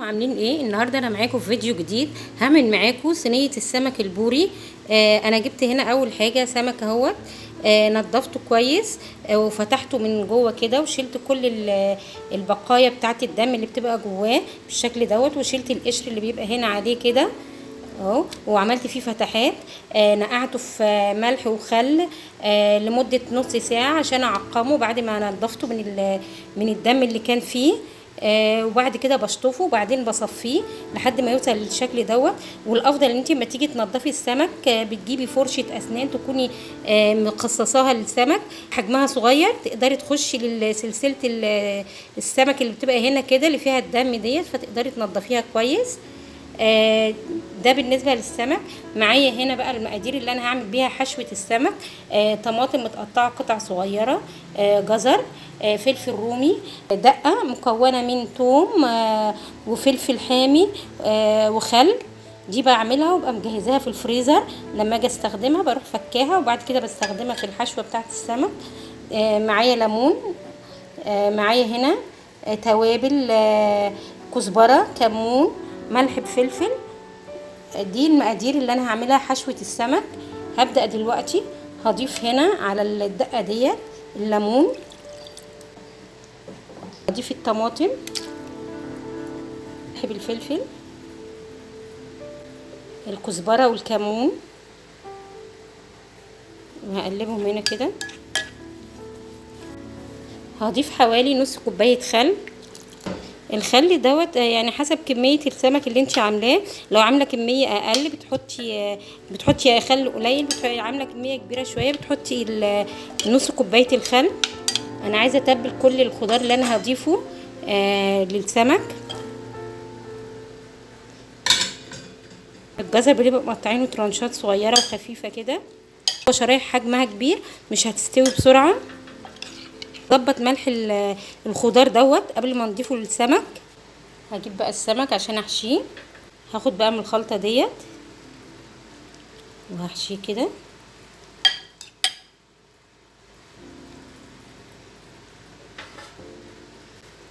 عاملين ايه؟ النهارده انا معاكم في فيديو جديد. هعمل معاكم صينيه السمك البوري. انا جبت هنا اول حاجه سمك اهوت. نضفته كويس. وفتحته من جوه كده وشلت كل البقايا بتاعه الدم اللي بتبقى جواه بالشكل دوت، وشلت القشر اللي بيبقى هنا عليه كده اهو، وعملت فيه فتحات. نقعته في ملح وخل لمده نص ساعه عشان اعقمه بعد ما نضفته من الدم اللي كان فيه. وبعد كده بشطفه وبعدين بصفيه لحد ما يوصل للشكل دوت. والافضل ان انت لما تيجي تنضفي السمك بتجيبي فرشه اسنان تكوني مقصصاها للسمك، حجمها صغير تقدري تخشي لسلسله السمك اللي بتبقى هنا كده اللي فيها الدم ديت، فتقدري تنضفيها كويس. ده بالنسبه للسمك. معايا هنا بقى المقادير اللي انا هعمل بيها حشوه السمك. طماطم متقطعه قطع صغيره، جزر، فلفل رومي، دقه مكونه من توم وفلفل حامي وخل. دي بعملها وابقى مجهزاها في الفريزر، لما اجي استخدمها بروح فكاها وبعد كده بستخدمها في الحشوه بتاعه السمك. معايا ليمون، معايا هنا توابل، كزبره، كمون، ملح بفلفل. دي المقادير اللي انا هعملها حشوه السمك. هبدا دلوقتي هضيف هنا على الدقه ديت الليمون، هضيف الطماطم، ملح بالفلفل، الكزبره والكمون، وهقلبهم هنا كده. هضيف حوالي نص كوبايه خل. الخل دوت يعني حسب كميه السمك اللي انت عاملاه. لو عامله كميه اقل بتحطي خل قليل، عامله كميه كبيره شويه بتحطي نص كوبايه الخل. انا عايزه اتبل كل الخضار اللي انا هضيفه للسمك. الجزر بنبقى مقطعينه ترانشات صغيره وخفيفه كده، شرايح حجمها كبير مش هتستوي بسرعه. ظبط ملح الخضار دوت قبل ما نضيفه للسمك. هجيب بقى السمك عشان احشيه. هاخد بقى من الخلطه ديت وهحشيه كده.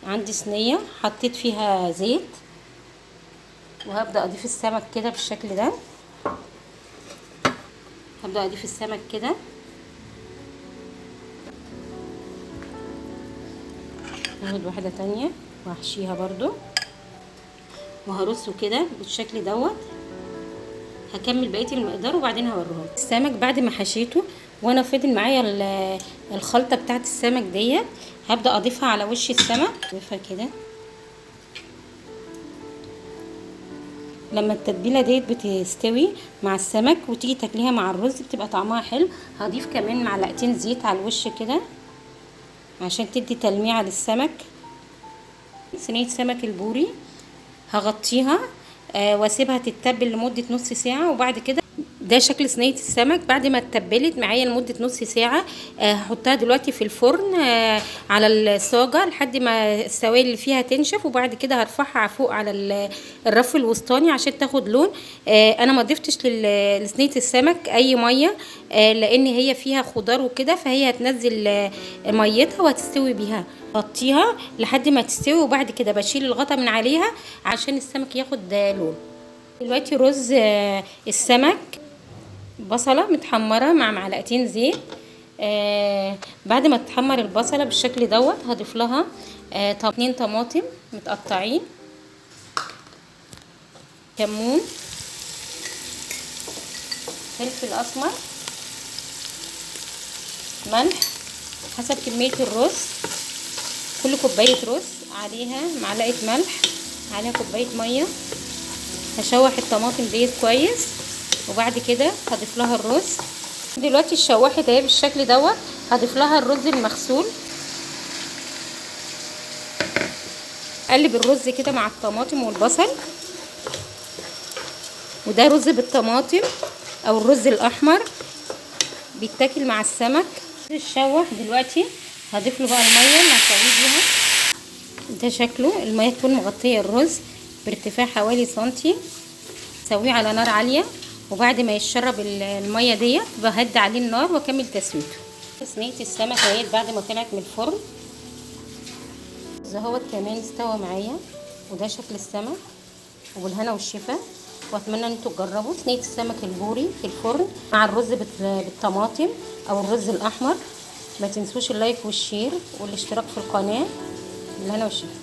عندي صينيه حطيت فيها زيت وهبدا اضيف السمك كده بالشكل ده. هبدا اضيف السمك كده، هاخد واحده تانية وهحشيها برضو وهرصه كده بالشكل دوت. هكمل بقيه المقدار وبعدين هوريهم السمك بعد ما حشيته. وانا فضل معايا الخلطه بتاعت السمك ديت، هبدا اضيفها على وش السمك. اضيفها كده. لما التتبيله ديت بتستوي مع السمك وتيجي تاكليها مع الرز بتبقى طعمها حلو. هضيف كمان معلقتين زيت على الوش كده عشان تدي تلميعه للسمك. صينيه سمك البوري هغطيها واسيبها تتبل لمده نص ساعه. وبعد كده ده شكل صينيه السمك بعد ما اتبلت معايا لمده نص ساعه. هحطها دلوقتي في الفرن على الصاجه لحد ما السوائل اللي فيها تنشف، وبعد كده هرفعها فوق على الرف الوسطاني عشان تاخد لون. انا ما ضفتش لصينيه السمك اي ميه لان هي فيها خضار وكده، فهي هتنزل ميتها وهتستوي بيها. غطيها لحد ما تستوي وبعد كده بشيل الغطا من عليها عشان السمك ياخد لون. دلوقتي رز السمك، بصله متحمره مع معلقتين زيت. بعد ما تتحمر البصله بالشكل دوت هضيف لها 2 طماطم متقطعين، كمون، فلفل اسمر، ملح حسب كميه الرز. كل كوبايه رز عليها معلقه ملح، عليها كوبايه ميه. هشوح الطماطم ديت كويس وبعد كده هضيف لها الرز. دلوقتي اتشوحت اهي بالشكل دوت. هضيف لها الرز المغسول. اقلب الرز كده مع الطماطم والبصل. وده رز بالطماطم او الرز الاحمر بيتاكل مع السمك. الشوح دلوقتي هضيف له بقى الميه اللي هسويه بيها. ده شكله. الميه تكون مغطيه الرز بارتفاع حوالي سنتي. سويه على نار عاليه وبعد ما يشرب الميه ديت بهدي عليه النار واكمل تسويته. صينيه السمك اهي بعد ما طلعت من الفرن اهوت كمان استوى معايا. وده شكل السمك وبالهنا والشفا. واتمنى ان انتوا تجربوا صينيه السمك البوري في الفرن مع الرز بالطماطم او الرز الاحمر. ما تنسوش اللايك والشير والاشتراك في القناه. بالهنا والشفا.